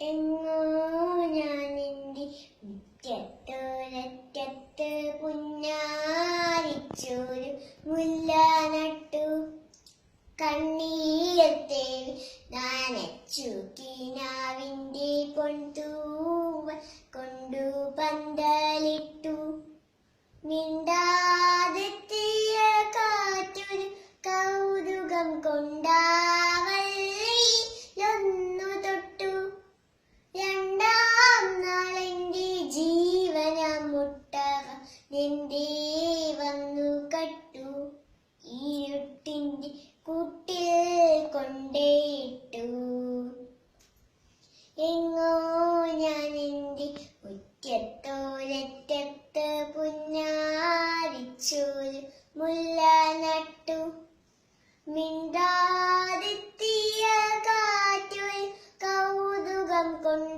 എങ്ങോ ഞാനെന്റെ മുറ്റത്തോരറ്റത്ത് പുന്നാരിച്ചൊരു മുല്ല നട്ടു. കണ്ണീരത്തെ നനച്ചു കിനാവിന്റെ പൊൻതൂവൽ കൊണ്ടു പന്തലിട്ടു. മിണ്ടാതെത്തിയ കാറ്റൊരു കൗതുകം കൊണ്ടാവല്ലിലൊന്നു തൊട്ടു. രണ്ടാം നാളെന്റെ ജീവനമുട്ടകം എന്റെ വന്നു കട്ടു. ഇരുട്ടിന്റെ കൂട്ടിൽ കൊണ്ടേയിട്ടു. എങ്ങോ ഞാൻ എന്റെ മുറ്റത്തോരറ്റത്ത് പുന്നാരിച്ചൊരു മുല്ല നട്ടു. മിണ്ടാതെത്തിയ കാറ്റൊരു കൗതുകം കൊണ്ട്